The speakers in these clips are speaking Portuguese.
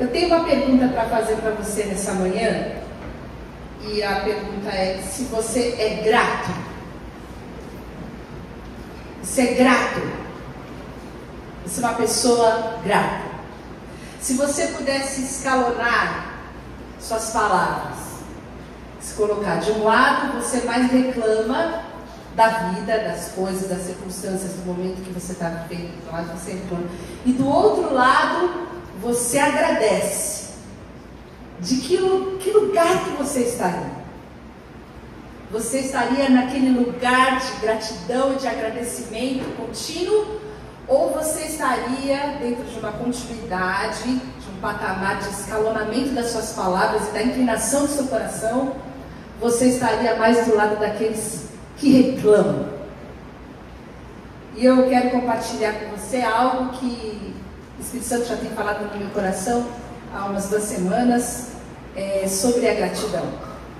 Eu tenho uma pergunta para fazer para você nessa manhã, e a pergunta é se você é grato. Você é grato? Você é uma pessoa grata? Se você pudesse escalonar suas palavras, se colocar de um lado, você mais reclama da vida, das coisas, das circunstâncias, do momento que você está vivendo, do lado você reclama. E do outro lado, você agradece. De que lugar que você estaria? Você estaria naquele lugar de gratidão e de agradecimento contínuo? Ou você estaria dentro de uma continuidade, de um patamar de escalonamento das suas palavras e da inclinação do seu coração? Você estaria mais do lado daqueles que reclamam. E eu quero compartilhar com você algo que o Espírito Santo já tem falado no meu coração há umas 2 semanas, sobre a gratidão.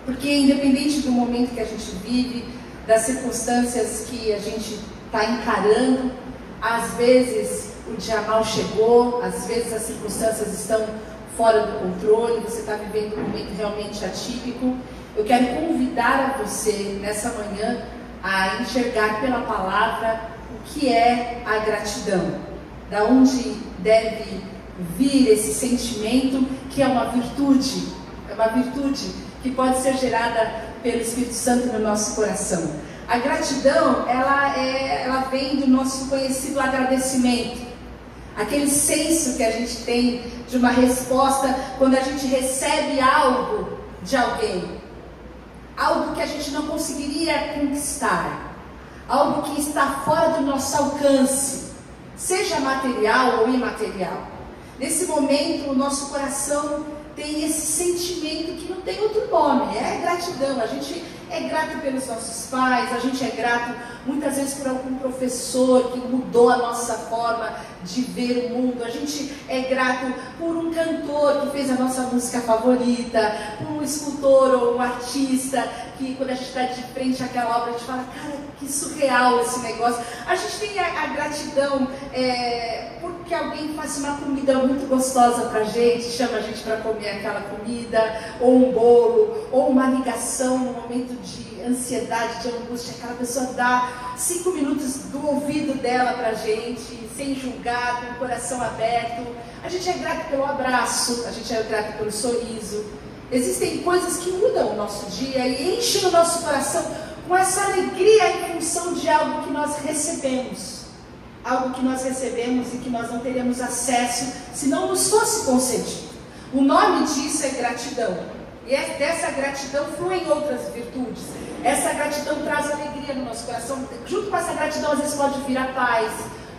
Porque independente do momento que a gente vive, das circunstâncias que a gente está encarando, às vezes o dia mal chegou, às vezes as circunstâncias estão fora do controle, você está vivendo um momento realmente atípico. Eu quero convidar a você nessa manhã a enxergar pela palavra o que é a gratidão, da onde deve vir esse sentimento que é uma virtude que pode ser gerada pelo Espírito Santo no nosso coração. A gratidão, ela vem do nosso conhecido agradecimento, aquele senso que a gente tem de uma resposta quando a gente recebe algo de alguém, algo que a gente não conseguiria conquistar, algo que está fora do nosso alcance, seja material ou imaterial. Nesse momento, o nosso coração tem esse sentimento que não tem outro nome, é gratidão. A gente é grato pelos nossos pais, a gente é grato muitas vezes por algum professor que mudou a nossa forma de ver o mundo. A gente é grato por um cantor que fez a nossa música favorita, por um escultor ou um artista que quando a gente está de frente àquela obra a gente fala, cara, que surreal esse negócio. A gente tem a gratidão porque alguém faz uma comida muito gostosa pra gente, chama a gente para comer aquela comida, ou um bolo, ou uma ligação no momento de ansiedade, de angústia, aquela pessoa dá 5 minutos do ouvido dela pra gente, sem julgar, com o coração aberto. A gente é grato pelo abraço, a gente é grato pelo sorriso. Existem coisas que mudam o nosso dia e enchem o nosso coração com essa alegria em função de algo que nós recebemos. Algo que nós recebemos e que nós não teríamos acesso se não nos fosse concedido. O nome disso é gratidão. E dessa gratidão fluem outras virtudes. Essa gratidão traz alegria no nosso coração. Junto com essa gratidão, às vezes pode vir a paz.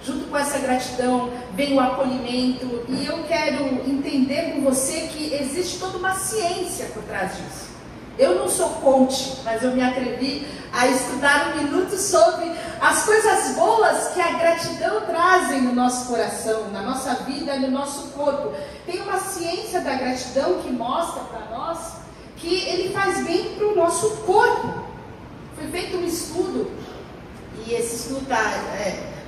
Junto com essa gratidão vem o acolhimento. E eu quero entender com você que existe toda uma ciência por trás disso. Eu não sou coach, mas eu me atrevi a estudar 1 minuto sobre as coisas boas que a gratidão trazem no nosso coração, na nossa vida, no nosso corpo. Tem uma ciência da gratidão que mostra para nós que ele faz bem para o nosso corpo. Foi feito um estudo, e esse estudo está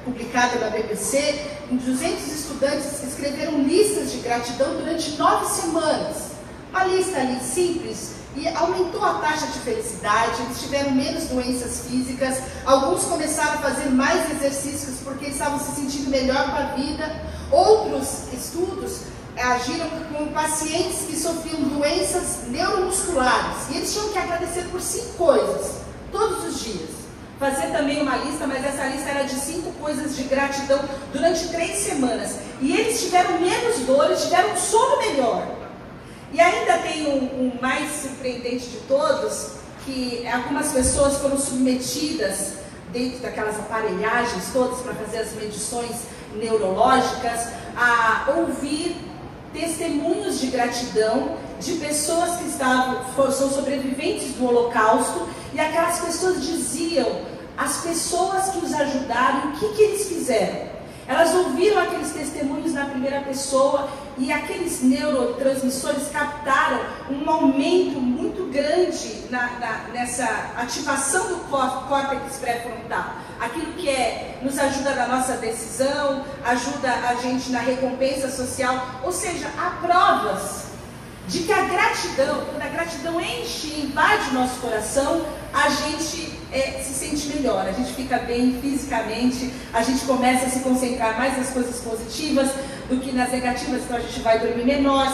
publicado na BBC, em 200 estudantes que escreveram listas de gratidão durante 9 semanas. Uma lista ali simples, e aumentou a taxa de felicidade, eles tiveram menos doenças físicas, alguns começaram a fazer mais exercícios porque estavam se sentindo melhor com a vida. Outros estudos agiram com pacientes que sofriam doenças neuromusculares, e eles tinham que agradecer por 5 coisas, todos os dias. Fazer também uma lista, mas essa lista era de 5 coisas de gratidão durante 3 semanas, e eles tiveram menos dores, tiveram um sono melhor. E ainda tem um mais surpreendente de todos, que algumas pessoas foram submetidas, dentro daquelas aparelhagens todas, para fazer as medições neurológicas, a ouvir testemunhos de gratidão de pessoas que são sobreviventes do Holocausto, e aquelas pessoas diziam as pessoas que os ajudaram, o que eles fizeram. Elas ouviram aqueles testemunhos na primeira pessoa e aqueles neurotransmissores captaram um aumento muito grande nessa ativação do córtex pré-frontal. aquilo que nos ajuda na nossa decisão, ajuda a gente na recompensa social. Ou seja, há provas de que a gratidão, quando a gratidão enche e invade o nosso coração, a gente se sente melhor, a gente fica bem fisicamente, a gente começa a se concentrar mais nas coisas positivas do que nas negativas, então a gente vai dormir melhor,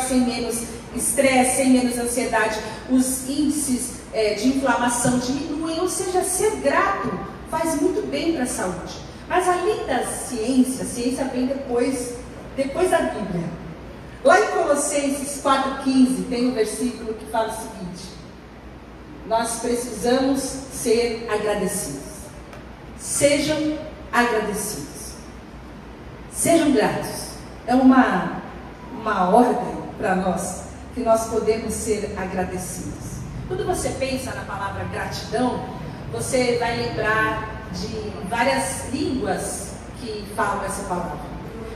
sem menos estresse, sem menos ansiedade, os índices de inflamação diminuem, ou seja, ser grato faz muito bem para a saúde. Mas além da ciência, a ciência vem depois da Bíblia. Lá em Colossenses 4,15 tem um versículo que fala o seguinte: nós precisamos ser agradecidos. Sejam agradecidos. Sejam gratos. É uma ordem para nós, que nós podemos ser agradecidos. Quando você pensa na palavra gratidão, você vai lembrar de várias línguas que falam essa palavra.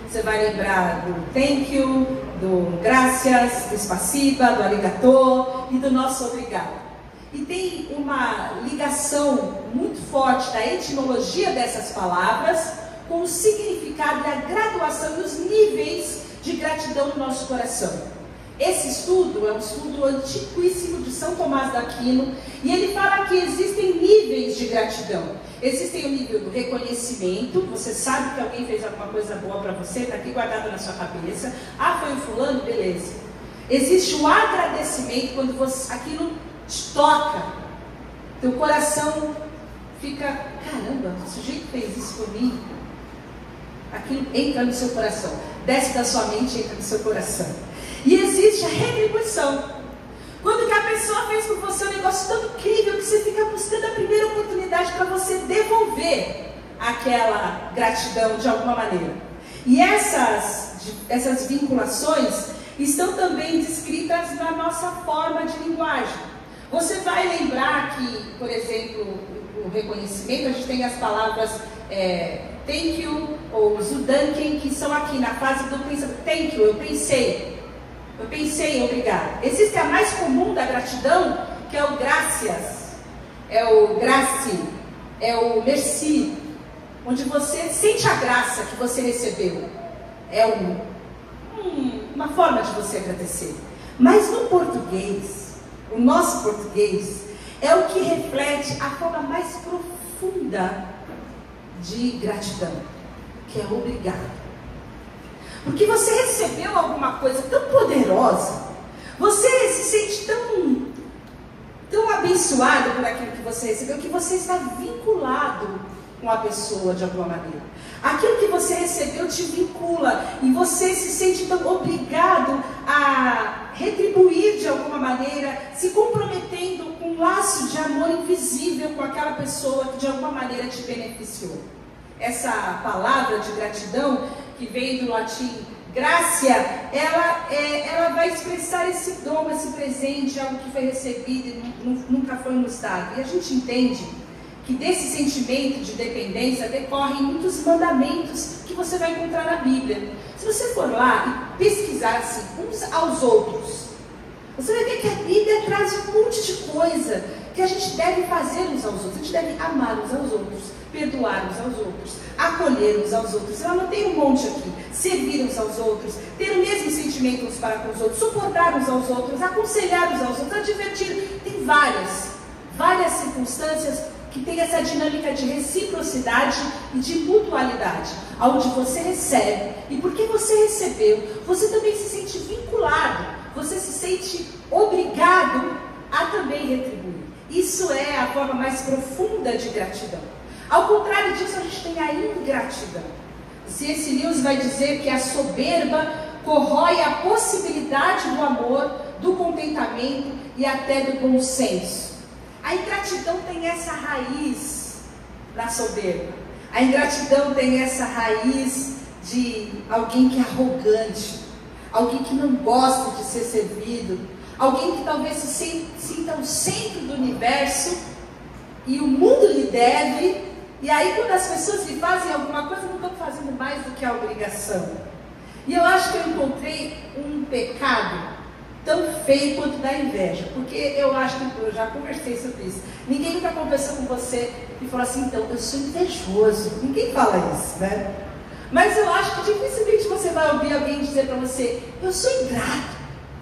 Você vai lembrar do thank you, do gracias, do spasiba, do arigato e do nosso obrigado. E tem uma ligação muito forte da etimologia dessas palavras com o significado e a graduação e os níveis de gratidão no nosso coração. Esse estudo é um estudo antiquíssimo de São Tomás d'Aquino, e ele fala que existem níveis de gratidão. Existem o nível do reconhecimento, você sabe que alguém fez alguma coisa boa para você, está aqui guardado na sua cabeça. Ah, foi o fulano? Beleza. Existe o agradecimento, quando aquilo te toca, teu coração fica, caramba, o sujeito fez isso por mim. Aquilo entra no seu coração, desce da sua mente e entra no seu coração. E existe a retribuição. Quando que a pessoa fez por você um negócio tão incrível que você fica buscando a primeira oportunidade para você devolver aquela gratidão de alguma maneira. E essas vinculações estão também descritas na nossa forma de linguagem. Você vai lembrar que, por exemplo, o reconhecimento, a gente tem as palavras thank you ou zudanken, que são aqui na fase do pensamento. Thank you, eu pensei obrigado. Existe a mais comum da gratidão, que é o gracias, é o gracie, é o merci, onde você sente a graça que você recebeu. É uma forma de você agradecer. Mas no português, o nosso português é o que reflete a forma mais profunda de gratidão, que é obrigado. Porque você recebeu alguma coisa tão poderosa, você se sente tão abençoado por aquilo que você recebeu, que você está vinculado com a pessoa de alguma maneira. Aquilo que você recebeu te vincula e você se sente tão obrigado a retribuir de alguma maneira, se comprometendo com um laço de amor invisível com aquela pessoa que de alguma maneira te beneficiou. Essa palavra de gratidão, que vem do latim gracia, ela vai expressar esse dom, esse presente, algo que foi recebido e nunca foi nos dado. E a gente entende que desse sentimento de dependência decorrem muitos mandamentos que você vai encontrar na Bíblia. Se você for lá e pesquisar assim, uns aos outros, você vai ver que a Bíblia traz um monte de coisa que a gente deve fazer uns aos outros. A gente deve amar uns aos outros, perdoar uns aos outros, acolher uns aos outros. Eu anotei um monte aqui. Servir uns aos outros, ter o mesmo sentimento uns para com os outros, suportar uns aos outros, aconselhar uns aos outros, advertir. Tem várias circunstâncias que tem essa dinâmica de reciprocidade e de mutualidade, onde você recebe, e porque você recebeu, você também se sente vinculado, você se sente obrigado a também retribuir. Isso é a forma mais profunda de gratidão. Ao contrário disso, a gente tem a ingratidão. C.S. Lewis vai dizer que a soberba corrói a possibilidade do amor, do contentamento e até do bom senso. A ingratidão tem essa raiz na soberba. A ingratidão tem essa raiz de alguém que é arrogante, alguém que não gosta de ser servido, alguém que talvez se sinta o centro do universo e o mundo lhe deve, e aí quando as pessoas lhe fazem alguma coisa, não estão fazendo mais do que a obrigação. E eu acho que eu encontrei um pecado tão feio quanto da inveja. Porque eu acho que eu já conversei sobre isso. Ninguém nunca conversou com você e falou assim, então, eu sou invejoso. Ninguém fala isso, né? Mas eu acho que dificilmente você vai ouvir alguém dizer para você, eu sou ingrato,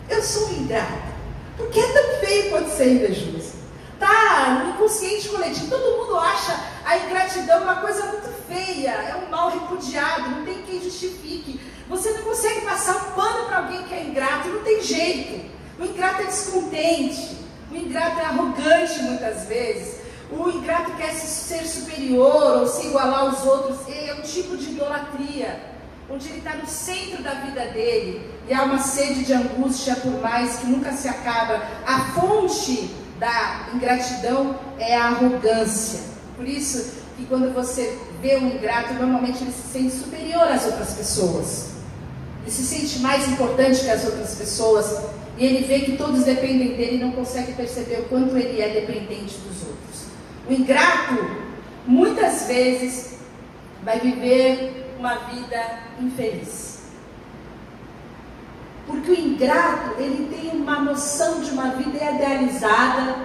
eu sou ingrato. Porque é tão feio quanto ser invejoso. Tá, no inconsciente coletivo, todo mundo acha a ingratidão uma coisa muito feia, é um mal repudiado, não tem quem justifique. Você não consegue passar um pano para alguém que é ingrato, não tem jeito. O ingrato é descontente, o ingrato é arrogante muitas vezes, o ingrato quer ser superior ou se igualar aos outros, é um tipo de idolatria, onde ele está no centro da vida dele, e há uma sede de angústia por mais que nunca se acaba. A fonte da ingratidão é a arrogância. Por isso que quando você vê um ingrato, normalmente ele se sente superior às outras pessoas. Ele se sente mais importante que as outras pessoas. E ele vê que todos dependem dele e não consegue perceber o quanto ele é dependente dos outros. O ingrato, muitas vezes, vai viver uma vida infeliz. Porque o ingrato, ele tem uma noção de uma vida idealizada,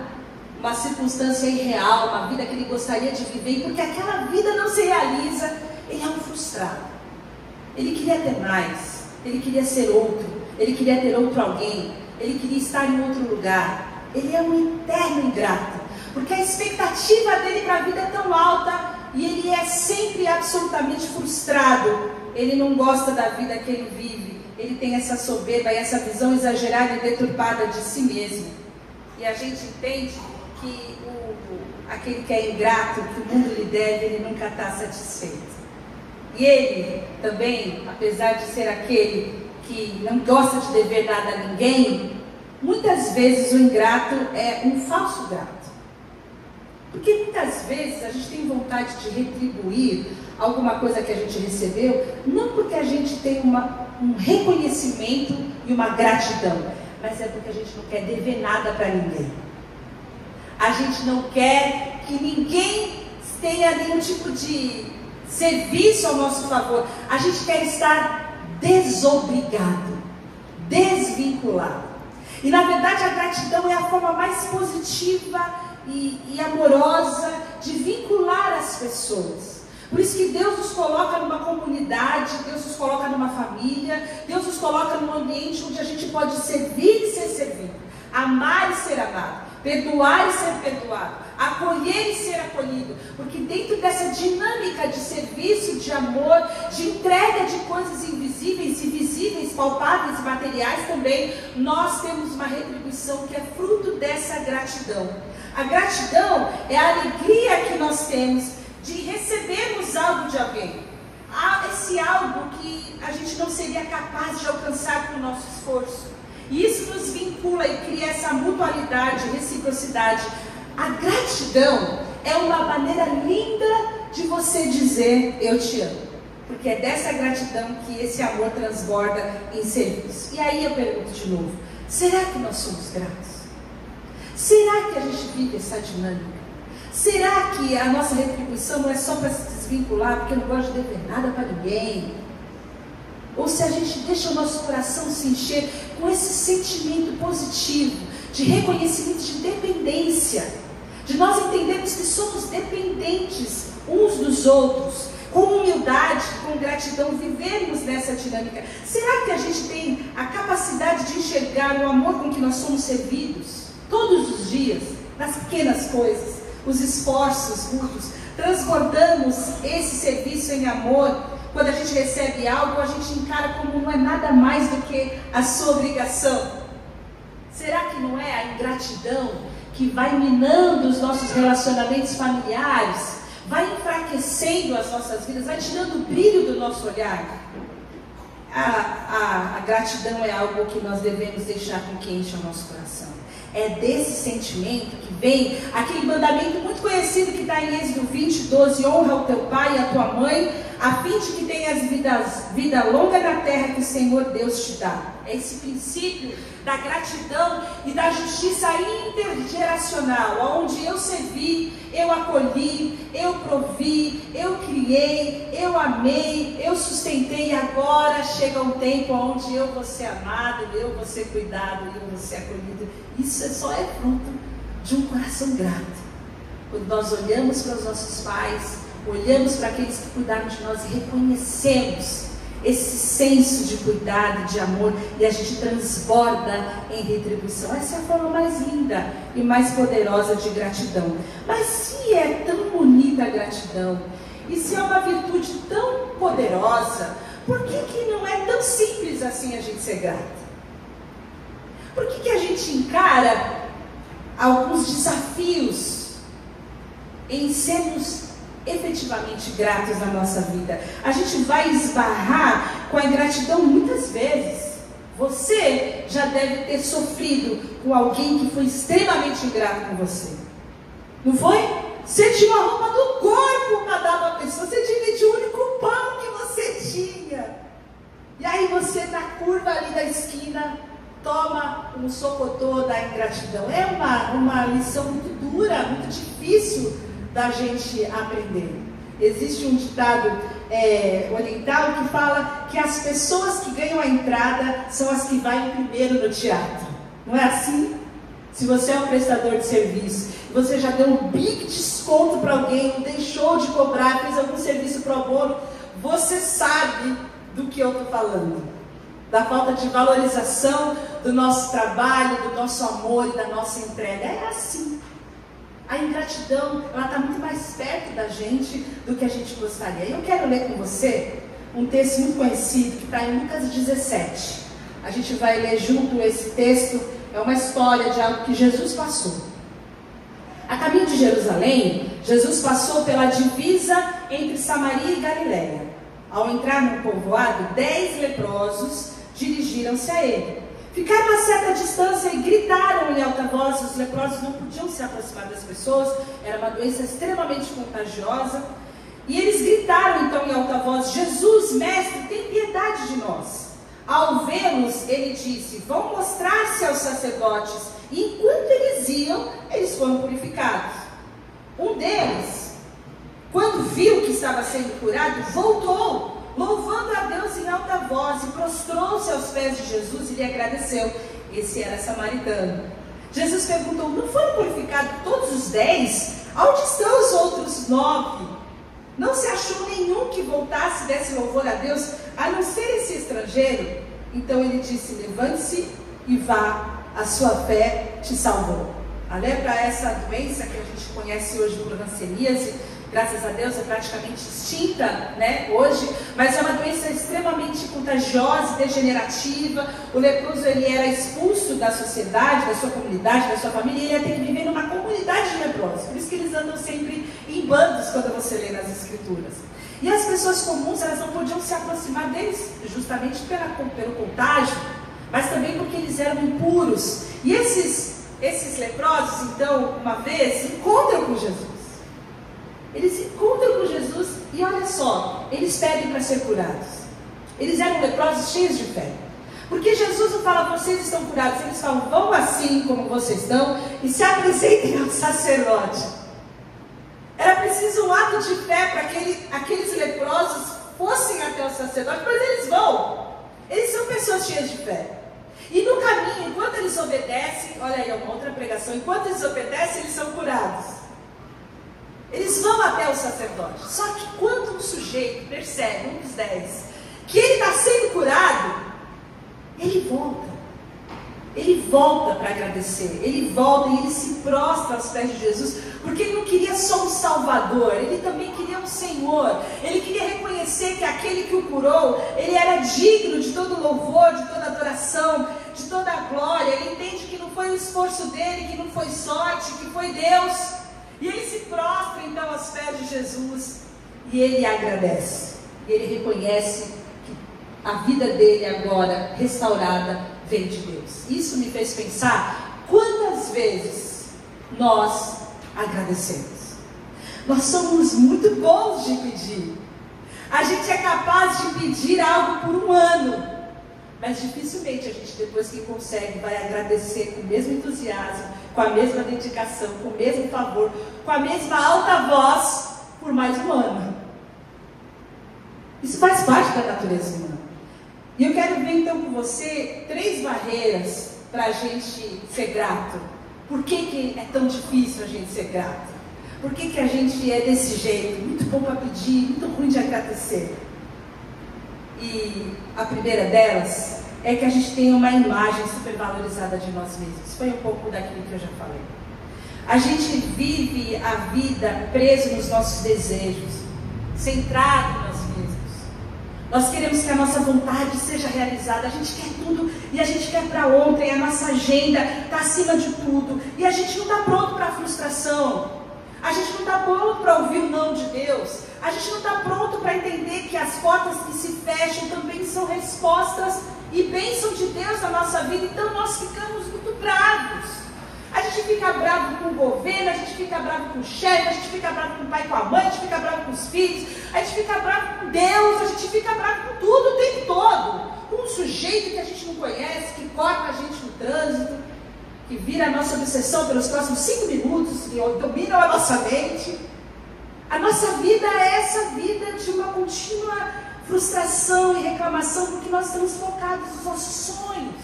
uma circunstância irreal, uma vida que ele gostaria de viver, e porque aquela vida não se realiza, ele é um frustrado. Ele queria ter mais, ele queria ser outro, ele queria ter outro alguém, ele queria estar em outro lugar. Ele é um eterno ingrato, porque a expectativa dele para a vida é tão alta, e ele é sempre absolutamente frustrado. Ele não gosta da vida que ele vive. Ele tem essa soberba e essa visão exagerada e deturpada de si mesmo. E a gente entende que aquele que é ingrato, que o mundo lhe deve, ele nunca está satisfeito. E ele também, apesar de ser aquele que não gosta de dever nada a ninguém, muitas vezes o ingrato é um falso grato. Porque muitas vezes a gente tem vontade de retribuir alguma coisa que a gente recebeu, não porque a gente tem um reconhecimento e uma gratidão, mas é porque a gente não quer dever nada para ninguém. A gente não quer que ninguém tenha nenhum tipo de serviço ao nosso favor. A gente quer estar desobrigado, desvinculado. E na verdade a gratidão é a forma mais positiva e amorosa de vincular as pessoas. Por isso que Deus nos coloca numa comunidade, Deus nos coloca numa família, Deus nos coloca num ambiente onde a gente pode servir e ser servido, amar e ser amado, perdoar e ser perdoado, acolher e ser acolhido. Porque dentro dessa dinâmica de serviço, de amor, de entrega de coisas invisíveis e visíveis, palpáveis e materiais também, nós temos uma retribuição que é fruto dessa gratidão. A gratidão é a alegria que nós temos de recebermos algo de alguém. Esse algo que a gente não seria capaz de alcançar com o nosso esforço. E isso nos vincula e cria essa mutualidade, reciprocidade. A gratidão é uma maneira linda de você dizer eu te amo. Porque é dessa gratidão que esse amor transborda em serviço. E aí eu pergunto de novo, será que nós somos gratos? Será que a gente vive essa dinâmica? Será que a nossa retribuição não é só para se desvincular, porque eu não gosto de dever nada para ninguém? Ou se a gente deixa o nosso coração se encher com esse sentimento positivo, de reconhecimento de dependência, de nós entendermos que somos dependentes uns dos outros, com humildade, com gratidão, vivermos nessa dinâmica. Será que a gente tem a capacidade de enxergar o amor com que nós somos servidos, todos os dias, nas pequenas coisas, os esforços mútuos, transbordamos esse serviço em amor? Quando a gente recebe algo, a gente encara como não é nada mais do que a sua obrigação. Será que não é a ingratidão que vai minando os nossos relacionamentos familiares, vai enfraquecendo as nossas vidas, vai tirando o brilho do nosso olhar? A gratidão é algo que nós devemos deixar com quem enche o nosso coração. É desse sentimento que vem aquele mandamento muito conhecido que está em Êxodo 20, 12, honra o teu pai e a tua mãe. a fim de que tenhas vida longa na terra que o Senhor Deus te dá. É esse princípio da gratidão e da justiça intergeracional, onde eu servi, eu acolhi, eu provi, eu criei, eu amei, eu sustentei, e agora chega um tempo onde eu vou ser amado, eu vou ser cuidado, eu vou ser acolhido. Isso só é fruto de um coração grato. Quando nós olhamos para os nossos pais, olhamos para aqueles que cuidaram de nós e reconhecemos esse senso de cuidado, de amor, e a gente transborda em retribuição. Essa é a forma mais linda e mais poderosa de gratidão. Mas se é tão bonita a gratidão, e se é uma virtude tão poderosa, por que não é tão simples assim a gente ser grato? Por que a gente encara alguns desafios em sermos efetivamente gratos na nossa vida? A gente vai esbarrar com a ingratidão muitas vezes. Você já deve ter sofrido com alguém que foi extremamente ingrato com você. Não foi? Você tinha uma roupa do corpo para dar para a pessoa, você dividiu o único pão que você tinha. E aí você, na curva ali da esquina, toma um socotô da ingratidão. É uma lição muito dura, muito difícil da gente aprender. Existe um ditado oriental que fala que as pessoas que ganham a entrada são as que vão primeiro no teatro. Não é assim? Se você é um prestador de serviço, você já deu um big desconto para alguém, deixou de cobrar, fez algum serviço pro bono, você sabe do que eu estou falando. Da falta de valorização do nosso trabalho, do nosso amor e da nossa entrega. É assim. A ingratidão, ela está muito mais perto da gente do que a gente gostaria. Eu quero ler com você um texto muito conhecido que está em Lucas 17. A gente vai ler junto esse texto. É uma história de algo que Jesus passou. A caminho de Jerusalém, Jesus passou pela divisa entre Samaria e Galiléia. Ao entrar no povoado, 10 leprosos dirigiram-se a ele. Ficaram a certa distância e gritaram em alta voz. Os leprosos não podiam se aproximar das pessoas, era uma doença extremamente contagiosa. E eles gritaram então em alta voz: Jesus, mestre, tem piedade de nós. Ao vê-los, ele disse: vão mostrar-se aos sacerdotes. E enquanto eles iam, eles foram purificados. Um deles, quando viu que estava sendo curado, voltou, louvando a Deus em alta voz, e prostrou-se aos pés de Jesus e lhe agradeceu. Esse era samaritano. Jesus perguntou: não foram purificados todos os 10? Onde estão os outros 9? Não se achou nenhum que voltasse e desse louvor a Deus, a não ser esse estrangeiro? Então ele disse: levante-se e vá, a sua fé te salvou. A lepra é essa doença que a gente conhece hoje por hanseníase. Graças a Deus é praticamente extinta, né, hoje, mas é uma doença extremamente contagiosa e degenerativa. O leproso, ele era expulso da sociedade, da sua comunidade, da sua família, e ele ia ter que viver numa comunidade de leprosos. Por isso que eles andam sempre em bandos quando você lê nas escrituras. E as pessoas comuns, elas não podiam se aproximar deles, justamente pelo contágio, mas também porque eles eram impuros. E esses leprosos, então, uma vez, se encontram com Jesus. Eles se encontram com Jesus e olha só, eles pedem para ser curados. Eles eram leprosos cheios de fé. Porque Jesus não fala: vocês estão curados. Eles falam: vão assim como vocês estão e se apresentem ao sacerdote. Era preciso um ato de fé para que aqueles leprosos fossem até o sacerdote, mas eles vão. Eles são pessoas cheias de fé. E no caminho, enquanto eles obedecem, olha aí, é uma outra pregação, enquanto eles obedecem, eles são curados. Eles vão até o sacerdote. Só que quando um sujeito percebe, um dos 10, que ele está sendo curado, ele volta. Ele volta para agradecer. Ele volta e ele se prostra aos pés de Jesus, porque ele não queria só um Salvador, ele também queria um Senhor. Ele queria reconhecer que aquele que o curou, ele era digno de todo louvor, de toda adoração, de toda a glória. Ele entende que não foi o esforço dele, que não foi sorte, que foi Deus. E ele se prostra então aos pés de Jesus e ele agradece. Ele reconhece que a vida dele agora restaurada vem de Deus. Isso me fez pensar quantas vezes nós agradecemos. Nós somos muito bons de pedir, A gente é capaz de pedir algo por um ano, mas dificilmente a gente, depois que consegue, vai agradecer com o mesmo entusiasmo, com a mesma dedicação, com o mesmo favor, com a mesma alta voz, por mais um ano. Isso faz parte da natureza humana. E eu quero ver então com você 3 barreiras para a gente ser grato. Por que é tão difícil a gente ser grato? Por que a gente é desse jeito? Muito bom para pedir, muito ruim de agradecer. E a primeira delas é que a gente tem uma imagem supervalorizada de nós mesmos. Foi um pouco daquilo que eu já falei. A gente vive a vida preso nos nossos desejos, centrado em nós mesmos. Nós queremos que a nossa vontade seja realizada, a gente quer tudo e a gente quer para ontem, a nossa agenda está acima de tudo e a gente não está pronto para a frustração, a gente não está pronto para ouvir o não de Deus, a gente não está pronto para entender que as portas que se fecham também são respostas e bênção de Deus na nossa vida, então nós ficamos muito bravos. A gente fica bravo com o governo, a gente fica bravo com o chefe, a gente fica bravo com o pai e com a mãe, a gente fica bravo com os filhos, a gente fica bravo com Deus, a gente fica bravo com tudo o tempo todo. Com um sujeito que a gente não conhece, que corta a gente no trânsito, que vira a nossa obsessão pelos próximos 5 minutos, que dominam a nossa mente. A nossa vida é essa vida de uma contínua frustração e reclamação, porque nós estamos focados nos nossos sonhos.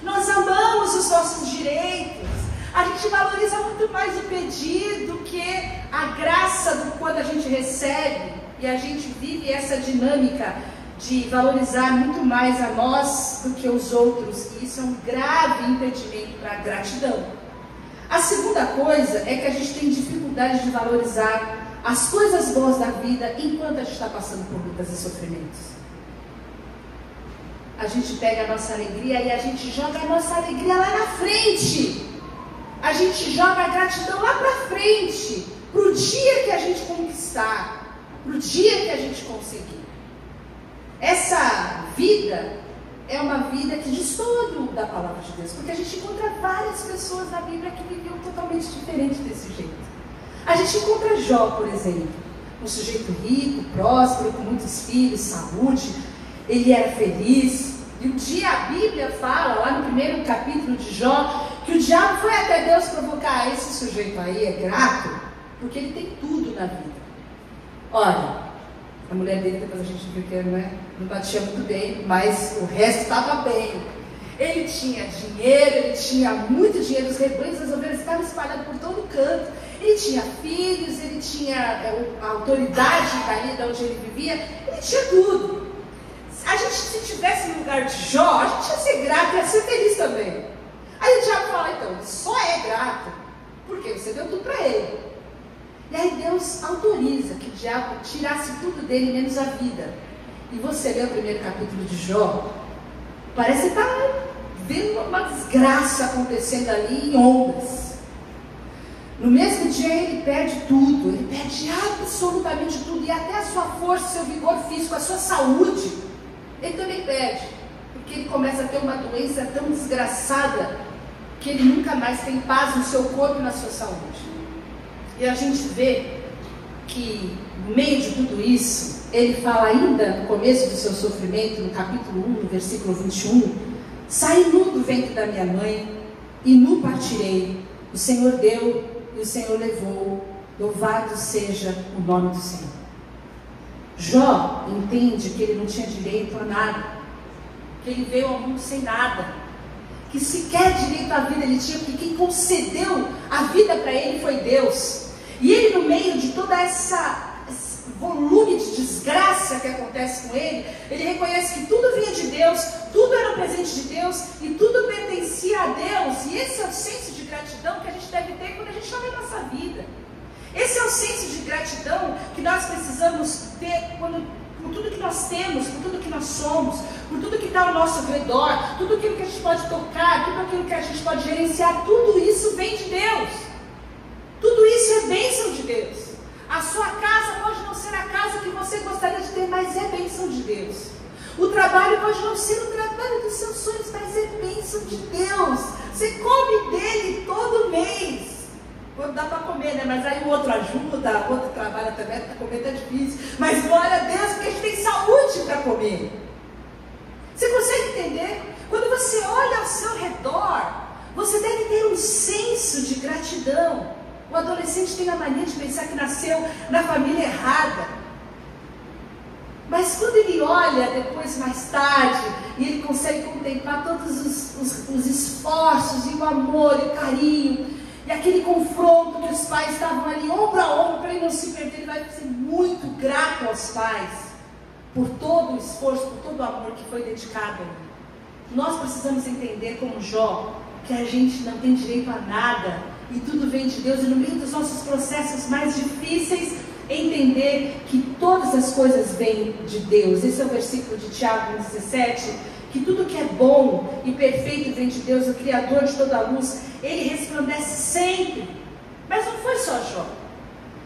Nós amamos os nossos direitos. A gente valoriza muito mais o pedir do que a graça do quando a gente recebe. E a gente vive essa dinâmica de valorizar muito mais a nós do que os outros. E isso é um grave impedimento para a gratidão. A segunda coisa é que a gente tem dificuldade de valorizar as coisas boas da vida enquanto a gente está passando por lutas e sofrimentos. A gente pega a nossa alegria e a gente joga a nossa alegria lá na frente. A gente joga a gratidão lá para frente, para o dia que a gente conquistar, para o dia que a gente conseguir. Essa vida é uma vida que destoa da palavra de Deus, porque a gente encontra várias pessoas na Bíblia que viviam totalmente diferente desse jeito. A gente encontra Jó, por exemplo, um sujeito rico, próspero, com muitos filhos, saúde, ele era feliz. E um dia a Bíblia fala, lá no primeiro capítulo de Jó, que o diabo foi até Deus provocar: esse sujeito aí é grato, porque ele tem tudo na vida. Olha, a mulher dele, depois a gente viu que não batia muito bem, mas o resto estava bem. Ele tinha dinheiro, ele tinha muito dinheiro, os rebanhos das ovelhas estavam espalhados por todo canto. Ele tinha filhos, ele tinha a autoridade dali de onde ele vivia, ele tinha tudo. A gente, se estivesse no lugar de Jó, a gente ia ser grato, ia ser feliz também. Aí o diabo fala: então, ele só é grato porque você deu tudo para ele. E aí Deus autoriza que o diabo tirasse tudo dele, menos a vida. E você lê o primeiro capítulo de Jó, parece que está vendo uma desgraça acontecendo ali em ondas. No mesmo dia ele perde tudo, ele perde absolutamente tudo, e até a sua força, seu vigor físico, a sua saúde, ele também perde, porque ele começa a ter uma doença tão desgraçada que ele nunca mais tem paz no seu corpo e na sua saúde. E a gente vê que no meio de tudo isso, ele fala ainda no começo do seu sofrimento, no capítulo 1, no versículo 21, saí nu do ventre da minha mãe e nu partirei, o Senhor deu e o Senhor levou, louvado seja o nome do Senhor. Jó entende que ele não tinha direito a nada, que ele veio ao mundo sem nada, que sequer direito à vida ele tinha, porque quem concedeu a vida para ele foi Deus. E ele, no meio de toda esse volume de desgraça que acontece com ele, ele reconhece que tudo vinha de Deus, tudo era um presente de Deus e tudo pertencia a Deus. E esse é o senso de gratidão que a gente deve ter quando a gente olha a nossa vida. Esse é o senso de gratidão que nós precisamos ter por tudo que nós temos, por tudo que nós somos, por tudo que está ao nosso redor, tudo aquilo que a gente pode tocar, tudo aquilo que a gente pode gerenciar, tudo isso vem de Deus. Tudo isso é bênção de Deus. A sua casa pode não ser a casa que você gostaria de ter, mas é bênção de Deus. O trabalho pode não ser o trabalho dos seus sonhos, mas é bênção de Deus. Você come dele todo mês. não dá para comer, né? Mas aí o outro ajuda, o outro trabalha também, para comer tá difícil. Mas glória a Deus, porque a gente tem saúde para comer. Você consegue entender? Quando você olha ao seu redor, você deve ter um senso de gratidão. O adolescente tem a mania de pensar que nasceu na família errada. Mas quando ele olha depois, mais tarde, e ele consegue contemplar todos os esforços, e o amor, e o carinho, e aquele confronto que os pais estavam ali ombro a ombro para ele não se perder, ele vai ser muito grato aos pais por todo o esforço, por todo o amor que foi dedicado. Nós precisamos entender, como Jó, que a gente não tem direito a nada, e tudo vem de Deus, e no meio dos nossos processos mais difíceis, entender que todas as coisas vêm de Deus. Esse é o versículo de Tiago 17, que tudo que é bom e perfeito vem de Deus, o Criador de toda a luz. Ele resplandece sempre. Mas não foi só Jó.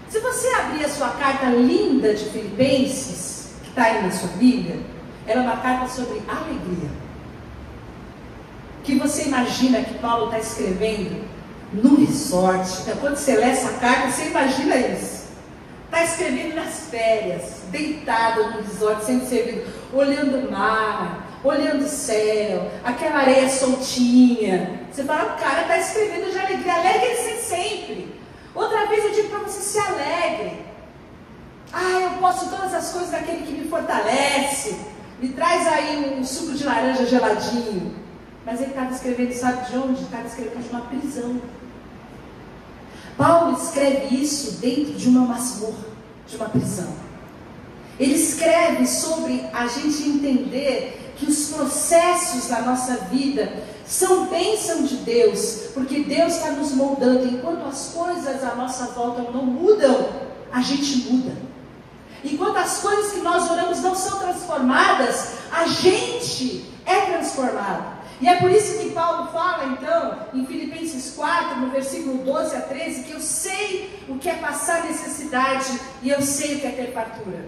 Se você abrir a sua carta linda de Filipenses, que está aí na sua Bíblia, ela é uma carta sobre alegria. Que você imagina que Paulo está escrevendo no resort. Então, quando você lê essa carta, você imagina isso. Está escrevendo nas férias, deitado no resort, sendo servido, olhando o mar, olhando o céu, aquela areia soltinha. Você fala, o cara está escrevendo de alegria. Alegre-se sempre. Outra vez eu digo para você, se alegre. Eu posso todas as coisas daquele que me fortalece. Me traz aí um suco de laranja geladinho. Mas ele estava escrevendo, sabe de onde? Estava escrevendo de uma prisão. Paulo escreve isso dentro de uma masmorra, de uma prisão. Ele escreve sobre a gente entender que os processos da nossa vida são bênção de Deus, porque Deus está nos moldando. Enquanto as coisas à nossa volta não mudam, a gente muda. Enquanto as coisas que nós oramos não são transformadas, a gente é transformado. E é por isso que Paulo fala, então, em Filipenses 4, no versículo 12 a 13, que eu sei o que é passar necessidade e eu sei o que é ter fartura.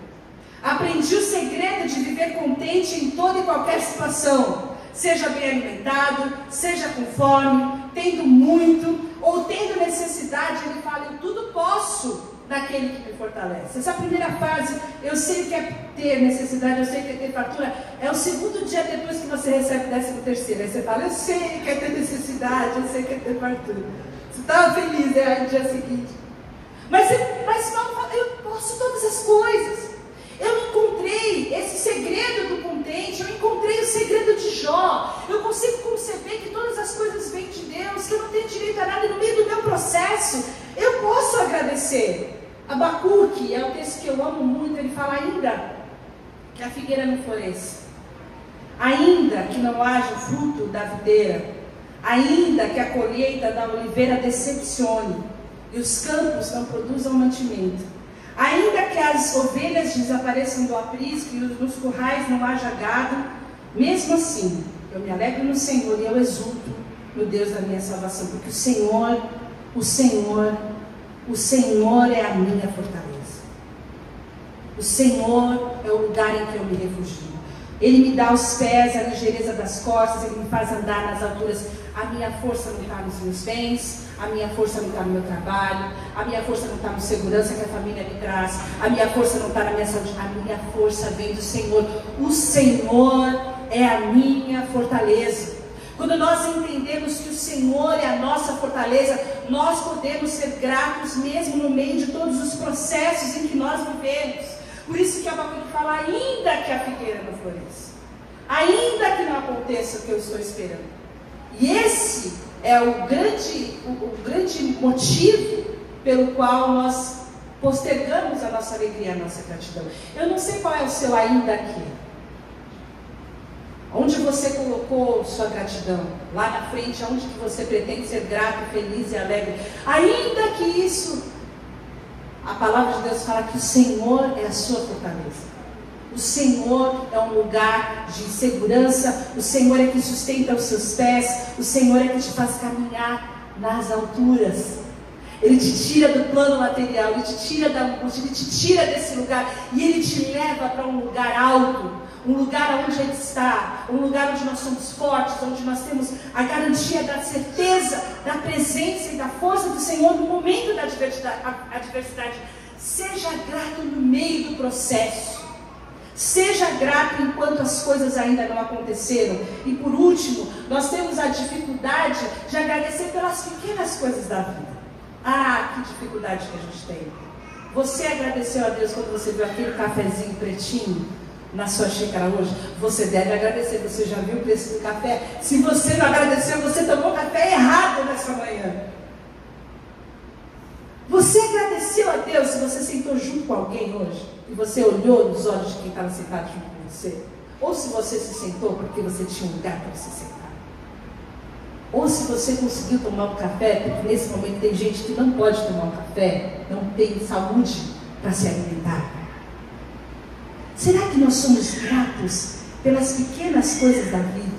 Aprendi o segredo de viver contente em toda e qualquer situação, seja bem alimentado, seja com fome, tendo muito ou tendo necessidade. Ele fala, eu tudo posso naquele que me fortalece. Essa primeira fase, eu sei o que é ter necessidade, eu sei o que é ter fartura, é o segundo dia depois que você recebe o 13º. Aí você fala, eu sei o que é ter necessidade, eu sei o que é ter fartura. Você estava feliz, aí no dia seguinte. Mas Paulo fala, eu posso todas as coisas. Eu encontrei esse segredo do contente, eu encontrei o segredo de Jó. Eu consigo conceber que todas as coisas vêm de Deus, que eu não tenho direito a nada, e no meio do meu processo, eu posso agradecer. Abacuque é um texto que eu amo muito, ele fala, ainda que a figueira não floresça, ainda que não haja o fruto da videira, ainda que a colheita da oliveira decepcione, e os campos não produzam mantimento, ainda que as ovelhas desapareçam do aprisco e nos currais não haja gado, mesmo assim, eu me alegro no Senhor e eu exulto no Deus da minha salvação, porque o Senhor é a minha fortaleza. O Senhor é o lugar em que eu me refugio. Ele me dá os pés, a ligeireza das costas, Ele me faz andar nas alturas. A minha força não está nos meus bens, a minha força não está no meu trabalho, a minha força não está na segurança que a família me traz, a minha força não está na minha saúde, a minha força vem do Senhor. O Senhor é a minha fortaleza. Quando nós entendemos que o Senhor é a nossa fortaleza, nós podemos ser gratos mesmo no meio de todos os processos em que nós vivemos. Por isso que Abacuque fala, ainda que a figueira não floresça, ainda que não aconteça o que eu estou esperando. E esse é o grande motivo pelo qual nós postergamos a nossa alegria, a nossa gratidão. Eu não sei qual é o seu ainda aqui. Onde você colocou sua gratidão? Lá na frente, onde que você pretende ser grato, feliz e alegre? Ainda que isso, a palavra de Deus fala que o Senhor é a sua fortaleza. O Senhor é um lugar de segurança, o Senhor é que sustenta os seus pés, o Senhor é que te faz caminhar nas alturas. Ele te tira do plano material, Ele te tira da angústia, Ele te tira desse lugar e Ele te leva para um lugar alto, um lugar onde Ele está, um lugar onde nós somos fortes, onde nós temos a garantia da certeza, da presença e da força do Senhor no momento da adversidade. Seja grato no meio do processo. Seja grato enquanto as coisas ainda não aconteceram. E por último, nós temos a dificuldade de agradecer pelas pequenas coisas da vida. Ah, que dificuldade que a gente tem. Você agradeceu a Deus quando você viu aquele cafezinho pretinho na sua xícara hoje? Você deve agradecer. Você já viu o preço do café? Se você não agradeceu, você tomou café errado nessa manhã. Você agradeceu a Deus se você sentou junto com alguém hoje? E você olhou nos olhos de quem estava sentado junto com você? Ou se você se sentou porque você tinha um lugar para se sentar? Ou se você conseguiu tomar um café, porque nesse momento tem gente que não pode tomar um café, não tem saúde para se alimentar. Será que nós somos gratos pelas pequenas coisas da vida?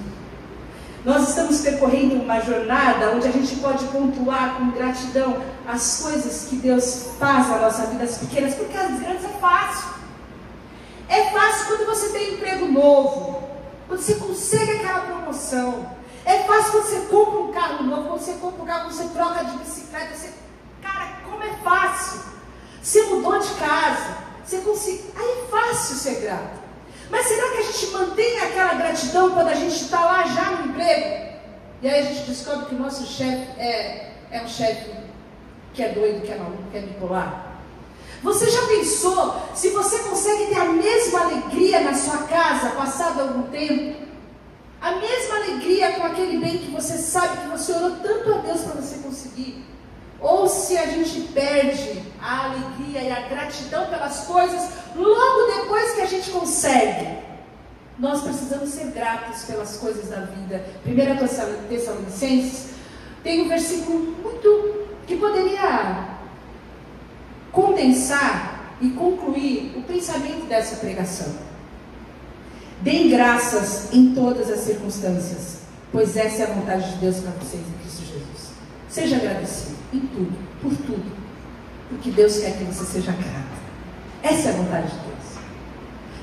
Nós estamos percorrendo uma jornada onde a gente pode pontuar com gratidão as coisas que Deus faz na nossa vida, as pequenas, porque as grandes é fácil. É fácil quando você tem um emprego novo, quando você consegue aquela promoção. É fácil quando você compra um carro novo, quando você compra um carro, você troca de bicicleta. Cara, como é fácil. Você mudou de casa, você conseguiu. Aí é fácil ser grato. Mas será que a gente mantém aquela gratidão quando a gente está lá já no emprego? E aí a gente descobre que o nosso chefe é um chefe que é doido, que é maluco, que é bipolar. Você já pensou se você consegue ter a mesma alegria na sua casa, passado algum tempo? A mesma alegria com aquele bem que você sabe que você orou tanto a Deus para você conseguir? Ou se a gente perde a alegria e a gratidão pelas coisas logo depois que a gente consegue? Nós precisamos ser gratos pelas coisas da vida. 1 Tessalonicenses tem um versículo muito que poderia condensar e concluir o pensamento dessa pregação. Deem graças em todas as circunstâncias, pois essa é a vontade de Deus para vocês em Cristo Jesus. Seja agradecido em tudo, por tudo, porque Deus quer que você seja grato. Essa é a vontade de Deus.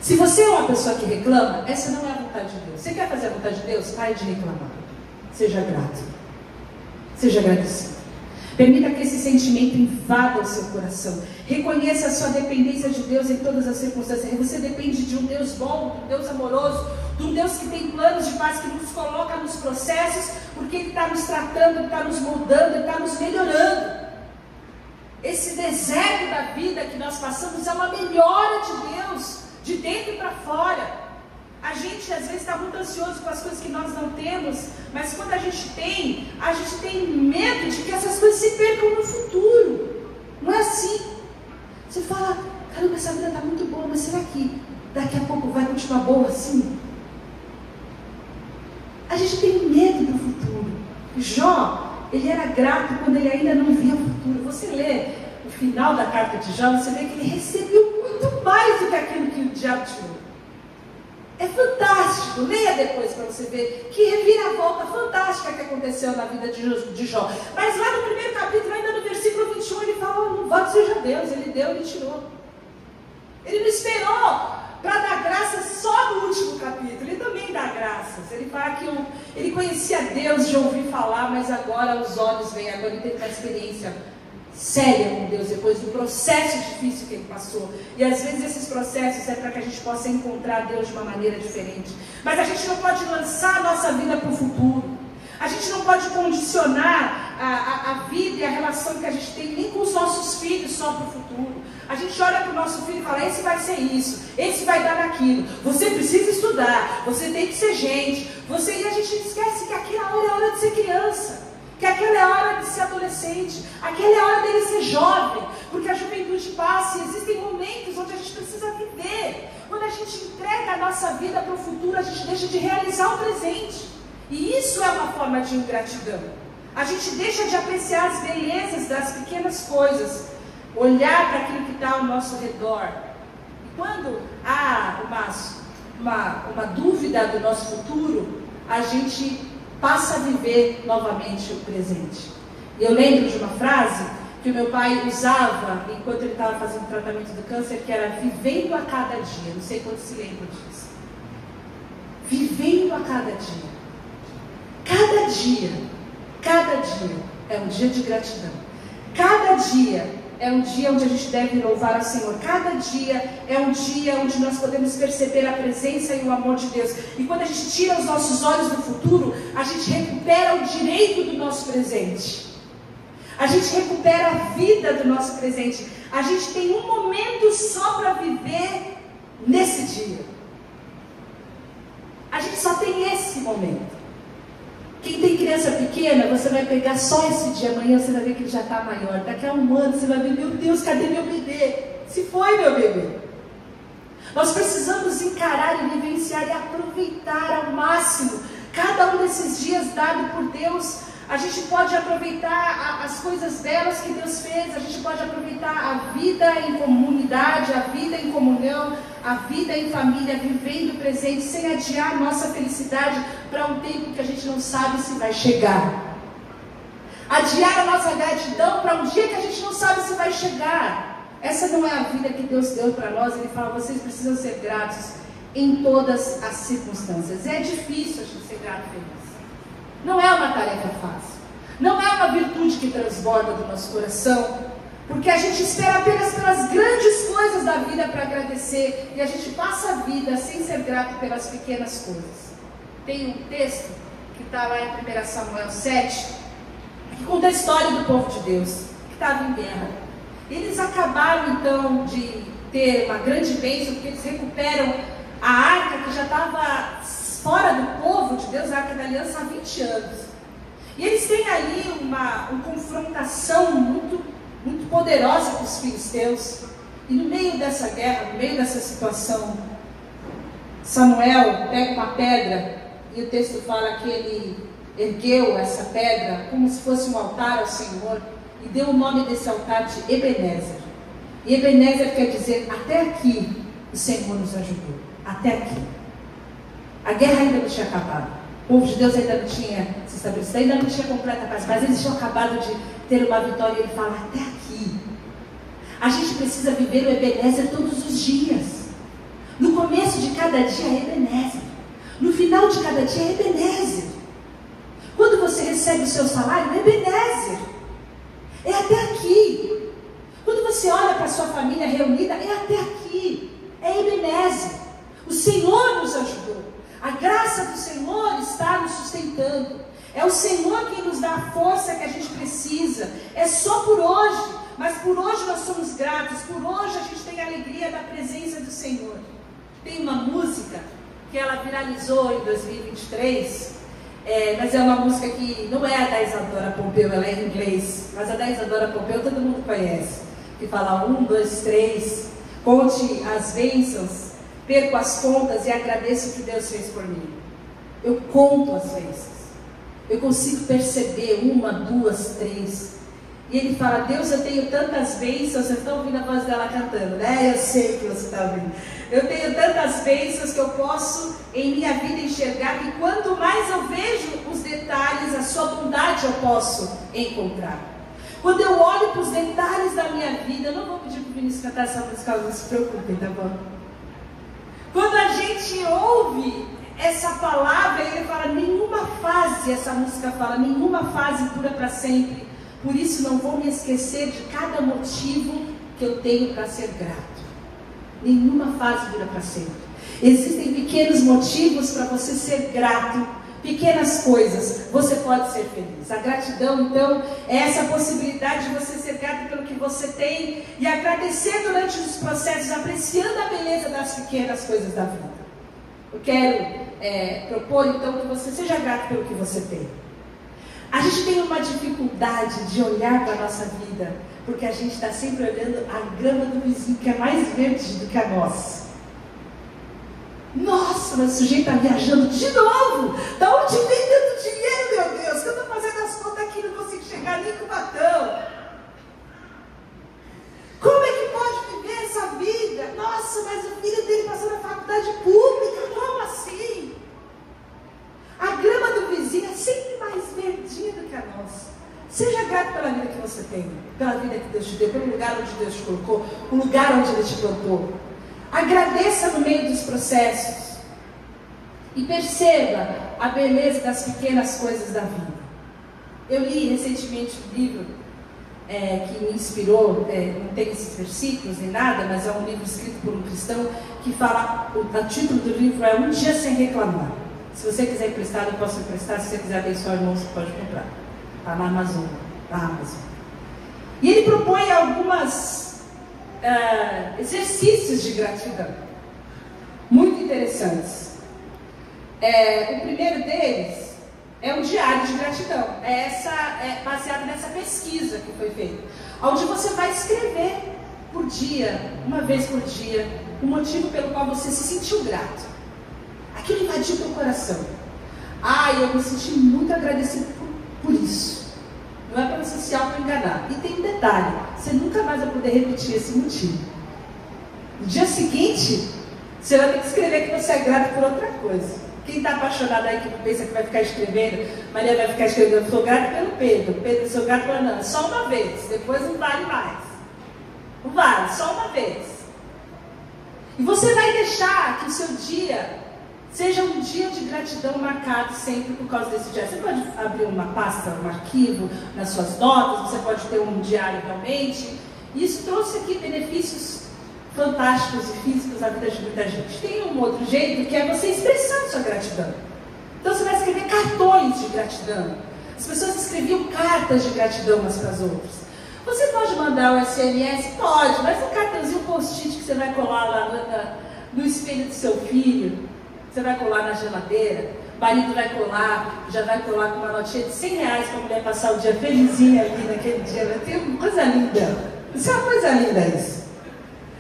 Se você é uma pessoa que reclama, essa não é a vontade de Deus. Você quer fazer a vontade de Deus? Pare de reclamar. Seja grato. Seja agradecido. Permita que esse sentimento invada o seu coração. Reconheça a sua dependência de Deus em todas as circunstâncias. Você depende de um Deus bom, de um Deus amoroso, de um Deus que tem planos de paz, que nos coloca nos processos, porque Ele está nos tratando, Ele está nos moldando, Ele está nos melhorando. Esse deserto da vida que nós passamos é uma melhora de Deus, de dentro para fora. A gente às vezes está muito ansioso com as coisas que nós não temos, mas quando a gente tem medo de que essas coisas se percam no futuro. Não é assim. Você fala, caramba, essa vida está muito boa, mas será que daqui a pouco vai continuar boa assim? A gente tem medo do futuro. Jó, ele era grato quando ele ainda não via o futuro. Você lê o final da carta de Jó, você vê que ele recebeu muito mais do que aquilo que o diabo tirou. É fantástico, leia depois para você ver que reviravolta fantástica que aconteceu na vida de Jó. Mas lá no primeiro capítulo, ainda no versículo 21, ele fala, louvado seja Deus, ele deu, ele tirou. Ele não esperou para dar graça só no último capítulo, ele também dá graças. Ele fala que ele conhecia Deus de ouvir falar, mas agora os olhos veem, agora ele teve uma experiência séria com Deus, depois do processo difícil que ele passou. E às vezes esses processos é para que a gente possa encontrar Deus de uma maneira diferente. Mas a gente não pode lançar a nossa vida para o futuro. A gente não pode condicionar a vida e a relação que a gente tem nem com os nossos filhos só para o futuro. A gente olha para o nosso filho e fala, esse vai ser isso, esse vai dar naquilo, você precisa estudar, você tem que ser gente, e a gente esquece que aquela hora é a hora de ser criança, que aquela é a hora de ser adolescente, aquela é a hora dele ser jovem, porque a juventude passa e existem momentos onde a gente precisa viver. Quando a gente entrega a nossa vida para o futuro, a gente deixa de realizar o presente. E isso é uma forma de ingratidão. A gente deixa de apreciar as belezas das pequenas coisas, olhar para aquilo que está ao nosso redor. E quando há uma dúvida do nosso futuro, a gente passa a viver novamente o presente. E eu lembro de uma frase que o meu pai usava enquanto ele estava fazendo o tratamento do câncer, que era vivendo a cada dia. Não sei quantos se lembram disso. vivendo a cada dia. Cada dia é um dia de gratidão. Cada dia é um dia onde a gente deve louvar ao Senhor. Cada dia é um dia onde nós podemos perceber a presença e o amor de Deus. E quando a gente tira os nossos olhos do futuro, a gente recupera o direito do nosso presente. A gente recupera a vida do nosso presente. A gente tem um momento só para viver nesse dia. A gente só tem esse momento. Quem tem criança pequena, você vai pegar só esse dia. Amanhã você vai ver que ele já está maior. Daqui a um ano você vai ver, meu Deus, cadê meu bebê? Se foi meu bebê. Nós precisamos encarar e vivenciar e aproveitar ao máximo cada um desses dias dado por Deus. A gente pode aproveitar as coisas belas que Deus fez. A gente pode aproveitar a vida em comunidade, a vida em comunhão, a vida em família, vivendo o presente, sem adiar nossa felicidade para um tempo que a gente não sabe se vai chegar. Adiar a nossa gratidão para um dia que a gente não sabe se vai chegar. Essa não é a vida que Deus deu para nós. Ele fala, vocês precisam ser gratos em todas as circunstâncias. É difícil a gente ser grato por isso. Não é uma tarefa fácil. Não é uma virtude que transborda do nosso coração. Porque a gente espera apenas pelas grandes coisas da vida para agradecer. E a gente passa a vida sem ser grato pelas pequenas coisas. Tem um texto que está lá em 1 Samuel 7, que conta a história do povo de Deus, que estava em guerra. Eles acabaram então de ter uma grande bênção, porque eles recuperam a arca que já estava fora do povo de Deus, a Arca da Aliança, há 20 anos. E eles têm ali uma confrontação muito poderosa com os filisteus. E no meio dessa guerra, no meio dessa situação, Samuel pega uma pedra, e o texto fala que ele ergueu essa pedra como se fosse um altar ao Senhor, e deu o nome desse altar de Ebenezer. E Ebenezer quer dizer, até aqui o Senhor nos ajudou. Até aqui. A guerra ainda não tinha acabado. O povo de Deus ainda não tinha se estabelecido, ainda não tinha completa paz, mas eles tinham acabado de ter uma vitória. E ele fala, até aqui. A gente precisa viver o Ebenezer todos os dias. No começo de cada dia é Ebenezer. No final de cada dia é Ebenezer. Quando você recebe o seu salário, é Ebenezer. É até aqui. Quando você olha para a sua família reunida, é até aqui. É Ebenezer. O Senhor nos ajudou. A graça do Senhor está nos sustentando. É o Senhor quem nos dá a força que a gente precisa. É só por hoje. Mas por hoje nós somos gratos. Por hoje a gente tem a alegria da presença do Senhor. Tem uma música que ela viralizou em 2023. Mas é uma música que não é a da Isadora Pompeu, ela é em inglês. Mas a da Isadora Pompeu todo mundo conhece. Que fala 1, 2, 3. Conte as bênçãos. Perco as contas e agradeço o que Deus fez por mim. Eu conto as bênçãos. Eu consigo perceber 1, 2, 3. E ele fala, Deus, eu tenho tantas bênçãos. Vocês estão ouvindo a voz dela cantando, né? Eu sei que você está ouvindo. Eu tenho tantas bênçãos que eu posso em minha vida enxergar. E quanto mais eu vejo os detalhes, a sua bondade eu posso encontrar. Quando eu olho para os detalhes da minha vida, eu não vou pedir para o Vinícius cantar essa música, não se preocupem, tá bom? Quando a gente ouve essa palavra, ele fala, nenhuma fase, essa música fala, nenhuma fase dura para sempre. Por isso não vou me esquecer de cada motivo que eu tenho para ser grato. Nenhuma fase dura para sempre. Existem pequenos motivos para você ser grato. Pequenas coisas, você pode ser feliz. A gratidão, então, é essa possibilidade de você ser grato pelo que você tem e agradecer durante os processos, apreciando a beleza das pequenas coisas da vida. Eu quero propor, então, que você seja grato pelo que você tem. A gente tem uma dificuldade de olhar para a nossa vida, porque a gente está sempre olhando a grama do vizinho, que é mais verde do que a nossa. Nossa, mas o sujeito está viajando de novo. Da onde vem tanto dinheiro, meu Deus? Que eu estou fazendo as contas aqui e não consigo chegar nem com o batão. Como é que pode viver essa vida? Nossa, mas o filho dele passou na faculdade pública. Como assim? A grama do vizinho é sempre mais verdinha do que a nossa. Seja grato pela vida que você tem, pela vida que Deus te deu, pelo lugar onde Deus te colocou, o lugar onde Ele te plantou. Agradeça no meio dos processos. E perceba a beleza das pequenas coisas da vida. Eu li recentemente um livro que me inspirou, não tem esses versículos nem nada, mas é um livro escrito por um cristão que fala, o título do livro é Um Dia Sem Reclamar. Se você quiser emprestar, eu posso emprestar. Se você quiser abençoar o irmão, você pode comprar. Está na Amazon. E ele propõe alguns exercícios de gratidão, muito interessantes. O primeiro deles é um diário de gratidão. É baseado nessa pesquisa que foi feita, onde você vai escrever por dia, uma vez por dia, o motivo pelo qual você se sentiu grato. Aquilo invadiu teu coração. Eu me senti muito agradecido por isso. Não é para você se auto-enganar. E tem um detalhe: você nunca mais vai poder repetir esse motivo. No dia seguinte, você vai ter que escrever que você é grato por outra coisa. Quem está apaixonado aí, que pensa que vai ficar escrevendo, Maria vai ficar escrevendo, eu sou grato pelo Pedro, eu sou grato pelo Ana, só uma vez, depois não vale mais. Não vale, só uma vez. E você vai deixar que o seu dia seja um dia de gratidão marcado sempre por causa desse dia. Você pode abrir uma pasta, um arquivo nas suas notas, você pode ter um diário realmente. Isso trouxe aqui benefícios fantásticos e físicos à vida de muita gente. Tem um outro jeito, que é você expressar sua gratidão. Então você vai escrever cartões de gratidão. As pessoas escreviam cartas de gratidão umas para as outras. Você pode mandar um SMS? Pode, mas um cartãozinho, um post-it que você vai colar lá no espelho do seu filho, você vai colar na geladeira, o marido vai colar, já vai colar com uma notinha de R$100 para a mulher passar o dia felizinha ali naquele dia. Vai ter uma coisa linda. Isso é uma coisa linda isso.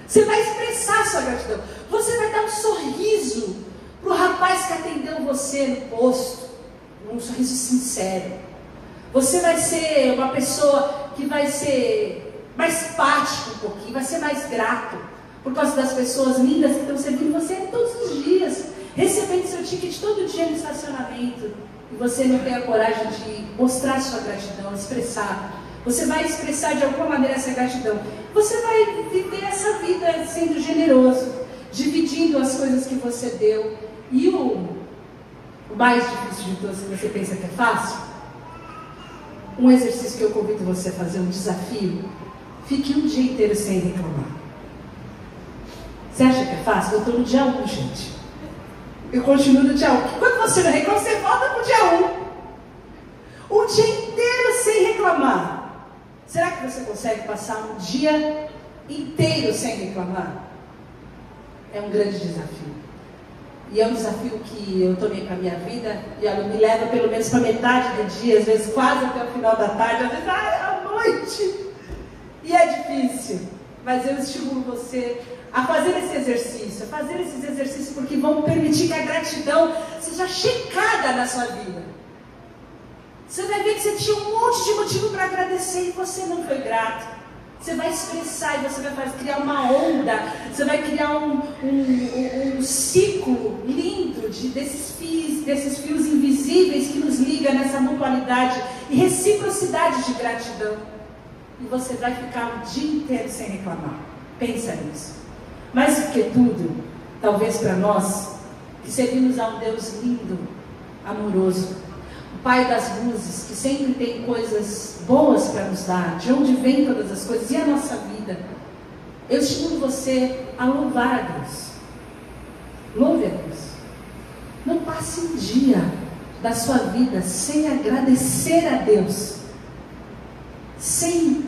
Você vai expressar sua gratidão. Você vai dar um sorriso para o rapaz que atendeu você no posto. Um sorriso sincero. Você vai ser uma pessoa que vai ser mais prático um pouquinho. Vai ser mais grato. Por causa das pessoas lindas que estão servindo você todos os dias. Recebendo seu ticket todo dia no estacionamento. E você não tem a coragem de mostrar sua gratidão, expressar. Você vai expressar de alguma maneira essa gratidão. Você vai viver essa vida sendo generoso, dividindo as coisas que você deu. E o mais difícil de todos, se você pensa que é fácil, um exercício que eu convido você a fazer, um desafio: fique um dia inteiro sem reclamar. Você acha que é fácil? Eu estou no dia 1, gente. Eu continuo no dia 1. Quando você não reclama, você volta para o dia 1. Um dia inteiro sem reclamar. Será que você consegue passar um dia inteiro sem reclamar? É um grande desafio. E é um desafio que eu tomei para a minha vida, e ela me leva pelo menos para metade do dia, às vezes quase até o final da tarde, às vezes à noite. E é difícil, mas eu estimulo você a fazer esse exercício, a fazer esses exercícios, porque vão permitir que a gratidão seja checada na sua vida. Você vai ver que você tinha um monte de motivo para agradecer e você não foi grato. Você vai expressar e você vai criar uma onda. Você vai criar um ciclo lindo desses fios invisíveis que nos liga nessa mutualidade e reciprocidade de gratidão. E você vai ficar o dia inteiro sem reclamar. Pensa nisso. Mais do que tudo, talvez para nós, que servimos a um Deus lindo, amoroso, o Pai das luzes, que sempre tem coisas boas para nos dar, de onde vêm todas as coisas, e a nossa vida. Eu estimulo você a louvar a Deus. Louve a Deus. Não passe um dia da sua vida sem agradecer a Deus, sem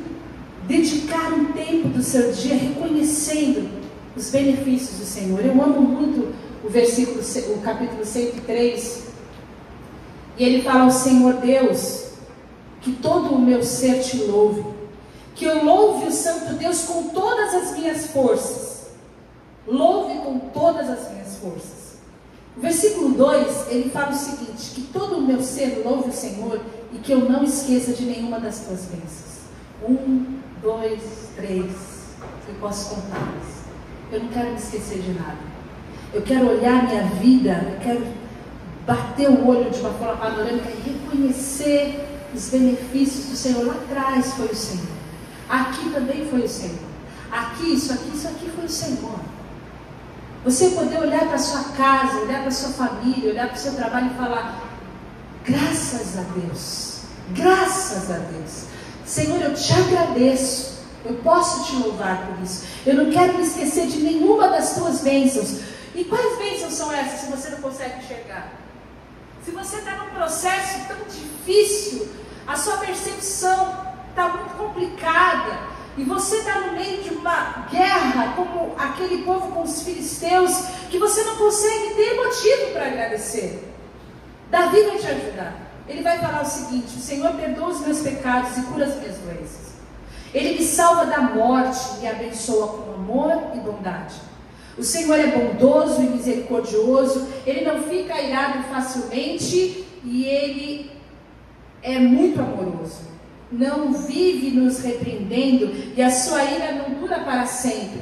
dedicar um tempo do seu dia reconhecendo os benefícios do Senhor. Eu amo muito o capítulo 103, e ele fala ao Senhor Deus, que todo o meu ser te louve, que eu louve o Santo Deus com todas as minhas forças. Louve com todas as minhas forças. O versículo 2, ele fala o seguinte: que todo o meu ser louve o Senhor e que eu não esqueça de nenhuma das tuas bênçãos. 1, 2, 3, eu posso contá-las. Eu não quero me esquecer de nada. Eu quero olhar minha vida, eu quero bater o olho de uma forma panorâmica e reconhecer os benefícios do Senhor. Lá atrás foi o Senhor. Aqui também foi o Senhor. Aqui, isso aqui foi o Senhor. Você poder olhar para a sua casa, olhar para a sua família, olhar para o seu trabalho e falar: graças a Deus, graças a Deus. Senhor, eu te agradeço, eu posso te louvar por isso. Eu não quero me esquecer de nenhuma das tuas bênçãos. E quais bênçãos são essas, se você não consegue enxergar? Se você está num processo tão difícil, a sua percepção está muito complicada, e você está no meio de uma guerra, como aquele povo com os filisteus, que você não consegue ter motivo para agradecer. Davi vai te ajudar. Ele vai falar o seguinte: o Senhor perdoa os meus pecados e cura as minhas doenças. Ele me salva da morte e me abençoa com amor e bondade. O Senhor é bondoso e misericordioso, Ele não fica airado facilmente e Ele é muito amoroso. Não vive nos repreendendo e a sua ira não dura para sempre.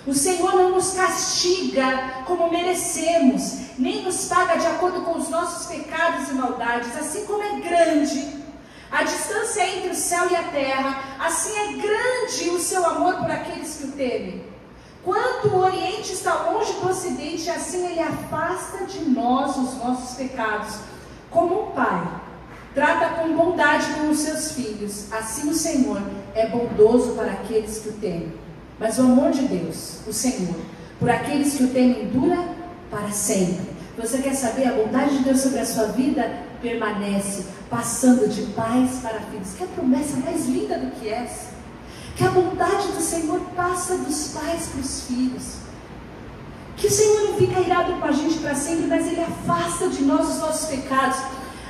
O Senhor não nos castiga como merecemos, nem nos paga de acordo com os nossos pecados e maldades. Assim como é grande a distância entre o céu e a terra, assim é grande o seu amor por aqueles que o temem. Quanto o Oriente está longe do Ocidente, assim Ele afasta de nós os nossos pecados. Como um pai trata com bondade com os seus filhos, assim o Senhor é bondoso para aqueles que o temem. Mas o amor de Deus, o Senhor, por aqueles que o temem, dura para sempre. Você quer saber? A bondade de Deus sobre a sua vida permanece, passando de pais para filhos. Que promessa mais linda do que essa? Que a bondade do Senhor passa dos pais para os filhos. Que o Senhor não fica irado com a gente para sempre, mas Ele afasta de nós os nossos pecados.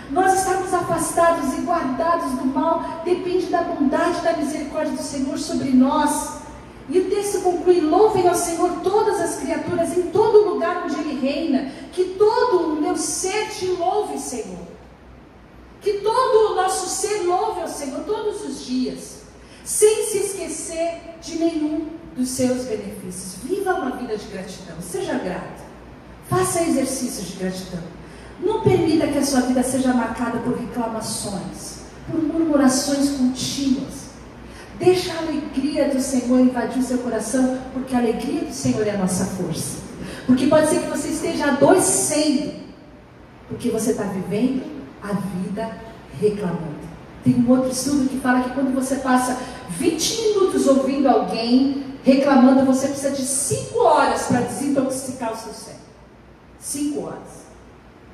Nós estarmos afastados e guardados do mal depende da bondade e da misericórdia do Senhor sobre nós. E o texto conclui: louvem ao Senhor todas as criaturas em todo lugar onde Ele reina. Que todo o meu ser te louve, Senhor. Que todo o nosso ser louve ao Senhor todos os dias, sem se esquecer de nenhum dos seus benefícios. Viva uma vida de gratidão, seja grato, faça exercícios de gratidão. Não permita que a sua vida seja marcada por reclamações, por murmurações contínuas. Deixa a alegria do Senhor invadir o seu coração, porque a alegria do Senhor é a nossa força. Porque pode ser que você esteja adoecendo, porque você está vivendo a vida reclamando. Tem um outro estudo que fala que quando você passa 20 minutos ouvindo alguém reclamando, você precisa de 5 horas para desintoxicar o seu cérebro. 5 horas.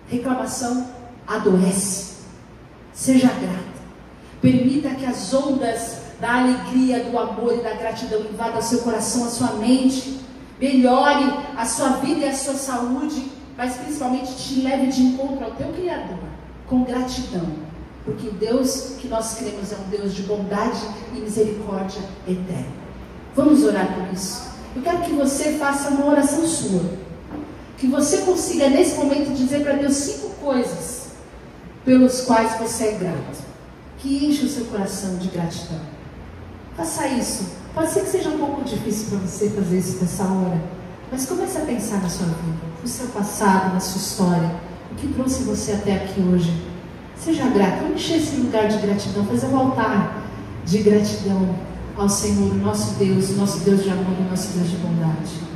Reclamação adoece. Seja grato. Permita que as ondas da alegria, do amor e da gratidão invadam o seu coração, a sua mente. Melhore a sua vida e a sua saúde, mas principalmente te leve de encontro ao teu Criador, com gratidão. Porque o Deus que nós cremos é um Deus de bondade e misericórdia eterna. Vamos orar por isso. Eu quero que você faça uma oração sua. Que você consiga nesse momento dizer para Deus 5 coisas pelos quais você é grato. Que enche o seu coração de gratidão. Faça isso. Pode ser que seja um pouco difícil para você fazer isso nessa hora. Mas comece a pensar na sua vida, no seu passado, na sua história. O que trouxe você até aqui hoje. Seja grato, vamos encher esse lugar de gratidão, fazer um altar de gratidão ao Senhor, o nosso Deus de amor, o nosso Deus de bondade.